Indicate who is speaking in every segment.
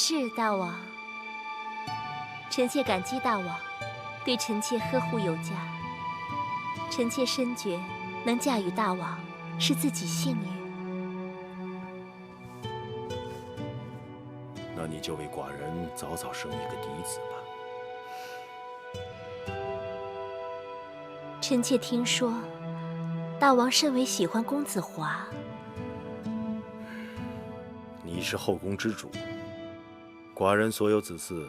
Speaker 1: 是大王。臣妾感激大王对臣妾呵護有加。臣妾深觉能嫁與大王是自己幸運。
Speaker 2: 那你就为寡人早早生一个嫡子吧。
Speaker 1: 臣妾听说，大王甚为喜歡公子華。
Speaker 2: 你是後宮之主，寡人所有子嗣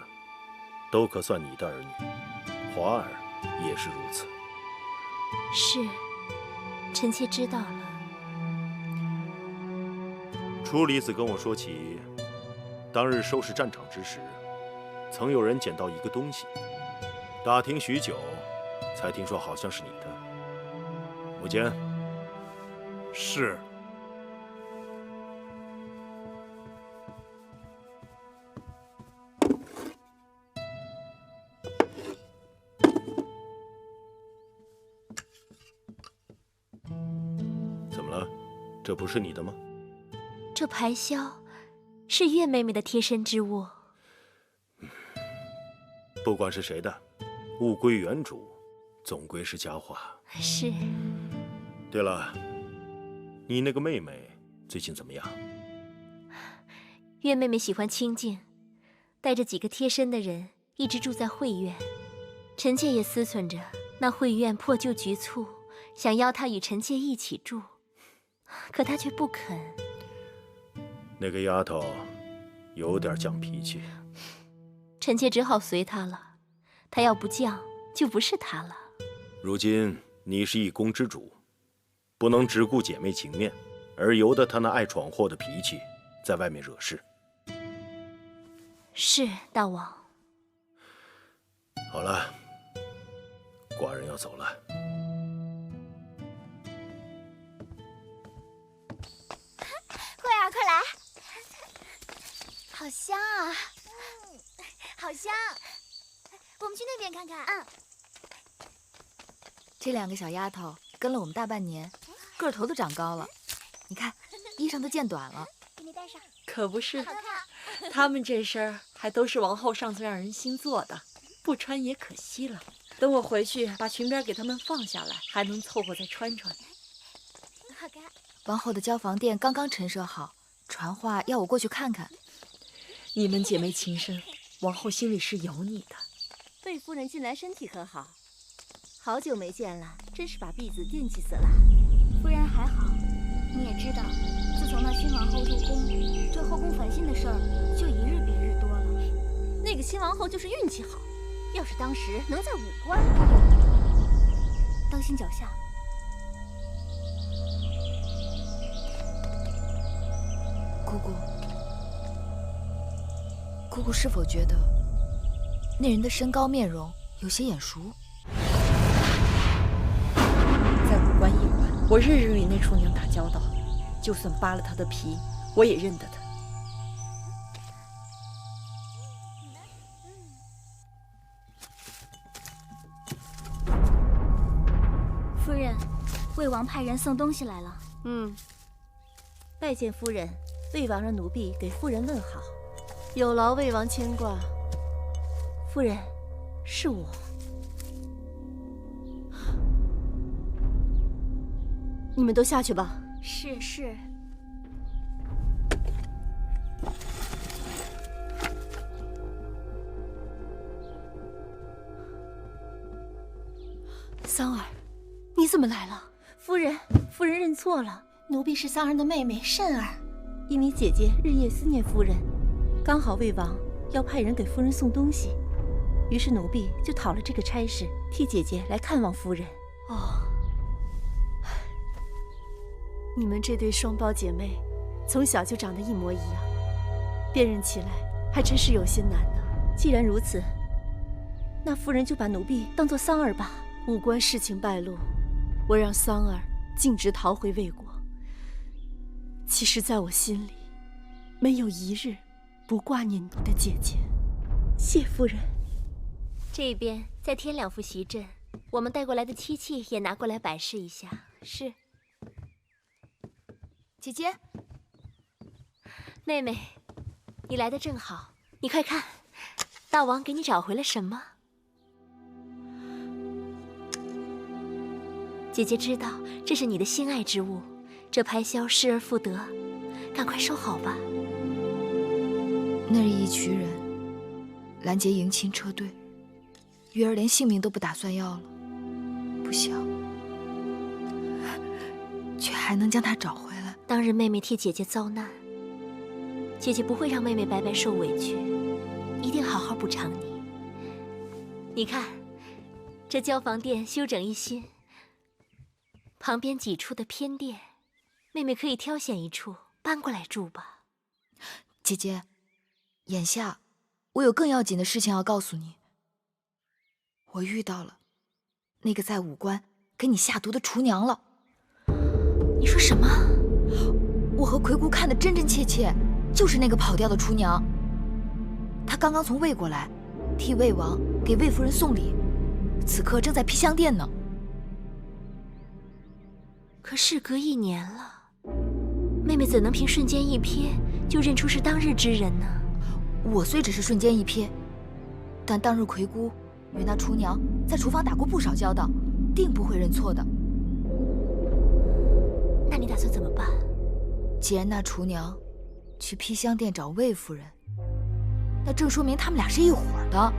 Speaker 2: 都可算你的兒女，華兒也是如此。
Speaker 1: 是，臣妾知道了。
Speaker 2: 初离子跟我說起，當日收拾戰場之時，曾有人撿到一個東西，打聽許久，才聽說好像是你的。母監。
Speaker 3: 是。
Speaker 2: 怎麼了？這不是你的嗎？
Speaker 1: 這排簫是月妹妹的貼身之物。
Speaker 2: 不管是誰的，物歸原主，總歸是佳話。
Speaker 1: 是。
Speaker 2: 對了，你那個妹妹最近怎麼樣？
Speaker 1: 月妹妹喜歡清靜，帶着幾個貼身的人一直住在慧苑。臣妾也思忖着，那慧苑破舊局促，想邀她與臣妾一起住，可她卻不肯。
Speaker 2: 那個丫頭有點犟脾氣，
Speaker 1: 臣妾只好隨她了。她要不犟，就不是她了。
Speaker 2: 如今你是一宮之主，不能只顧姐妹情面，而由得她那愛闖禍的脾氣在外面惹事。
Speaker 1: 是，大王。
Speaker 2: 好了，寡人要走了。
Speaker 4: 快啊，快來！好香啊！好香！我們去那邊看看。
Speaker 5: 這兩個小丫頭跟了我們大半年，個頭都長高了。你看，衣裳都見短了。
Speaker 4: 給你戴上。
Speaker 6: 可不是，
Speaker 4: 好看。
Speaker 6: 他們這身兒還都是王后上次讓人新做的，不穿也可惜了。等我回去把裙邊給他們放下來，還能湊合再穿穿。
Speaker 4: 好看。
Speaker 5: 王後的交房殿剛剛陳設好，傳話要我過去看看。
Speaker 6: 你們姐妹情深，王后心裡是有你的。
Speaker 7: 魏夫人近來身體可好？好久沒見了，真是把婢子惦記死了。
Speaker 4: 夫人還好，你也知道，自從那新王后入宮，這後宮煩心的事兒就一日比一日多了。
Speaker 7: 那個新王后就是運氣好，要是當時能在武官，
Speaker 4: 當心腳下。
Speaker 5: 姑姑是否覺得那人的身高面容有些眼熟？
Speaker 6: 在武官驛館，我日日與那廚娘打交道，就算扒了她的皮，我也認得她。
Speaker 4: 夫人，魏王派人送東西來了。
Speaker 7: 拜見夫人，魏王讓奴婢給夫人問好。
Speaker 8: 有勞魏王牽掛。
Speaker 7: 夫人，是我。
Speaker 8: 你們都下去吧。
Speaker 4: 是。
Speaker 8: 桑兒，你怎麼來了？
Speaker 7: 夫人認錯了，
Speaker 8: 奴婢是桑兒的妹妹慎兒。
Speaker 7: 因為姐姐日夜思念夫人，剛好魏王要派人給夫人送東西，於是奴婢就討了這個差事，替姐姐來看望夫人。
Speaker 8: 哦，你們這對雙胞姐妹，從小就長得一模一樣，辨認起來還真是有些難呢。
Speaker 7: 既然如此，那夫人就把奴婢當作桑兒吧。
Speaker 8: 武官事情敗露，我讓桑兒徑直逃回魏國。其實在我心裡，沒有一日不掛念你的姐姐。
Speaker 7: 謝夫人。
Speaker 1: 這邊再添2副席鎮，我們帶過來的漆器也拿過來擺設一下。是。
Speaker 5: 姐姐，
Speaker 1: 妹妹，你來得正好，你快看，大王給你找回了什麼？姐姐知道這是你的心愛之物，這排簫失而復得，趕快收好吧。
Speaker 5: 那日一群人攔截迎親車隊，玉兒連性命都不打算要了，不想卻還能將她找回來。
Speaker 1: 當日妹妹替姐姐遭難，姐姐不會讓妹妹白白受委屈，一定好好補償你。你看，這交房殿修整一新，旁邊幾處的偏殿，妹妹可以挑選一處搬過來住吧。
Speaker 5: 姐姐，眼下我有更要緊的事情要告訴你。我遇到了那個在武關給你下毒的廚娘了。
Speaker 1: 你說什麼？
Speaker 5: 我和魁姑看得真真切切，就是那個跑掉的廚娘。她剛剛從魏國來，替魏王給魏夫人送禮，此刻正在披香殿呢。
Speaker 1: 可事隔1年了，妹妹怎能憑瞬間一瞥就認出是當日之人呢？
Speaker 5: 我雖只是瞬間一瞥，但當日魁姑與那廚娘在廚房打過不少交道，定不會認錯的。
Speaker 1: 那你打算怎麼辦？
Speaker 5: 既然那廚娘去披香殿找魏夫人，那正說明他們倆是一夥的。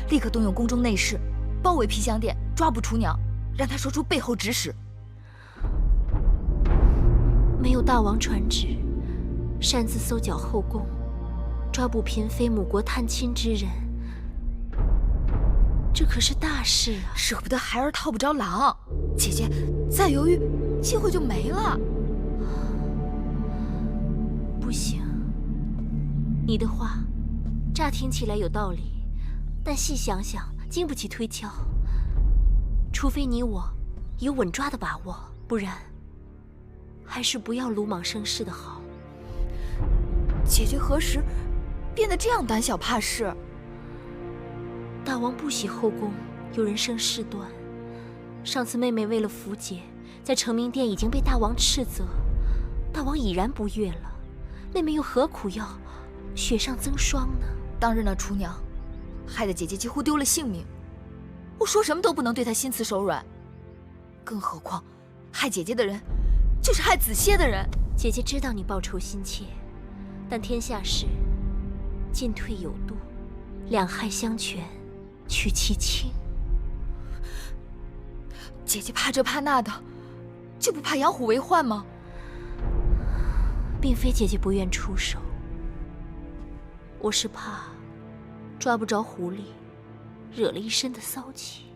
Speaker 5: 立刻動用宮中內侍，包圍披香殿，抓捕廚娘，讓她說出背後指使。
Speaker 1: 沒有大王傳旨，擅自搜剿後宮，抓捕嬪妃母國探親之人，這可是大事啊！
Speaker 5: 捨不得孩兒套不着狼，姐姐再猶豫，機會就沒了。
Speaker 1: 不行，你的話乍聽起來有道理，但細想想，經不起推敲。除非你我有穩抓的把握，不然還是不要魯莽生事的好。
Speaker 5: 姐姐何時變得這樣膽小怕事？
Speaker 1: 大王不喜後宮有人生事端。上次妹妹為了符節，在承明殿已經被大王斥責，大王已然不悅了，妹妹又何苦要雪上增霜呢？
Speaker 5: 當日那廚娘，害得姐姐幾乎丟了性命，我說什麼都不能對她心慈手軟，更何況害姐姐的人就是害子歇的人。
Speaker 1: 姐姐知道你報仇心切，但天下事進退有度，兩害相權取其輕。
Speaker 5: 姐姐怕這怕那的，就不怕養虎為患嗎？
Speaker 1: 並非姐姐不願出手，我是怕抓不着狐狸，惹了一身的騷氣。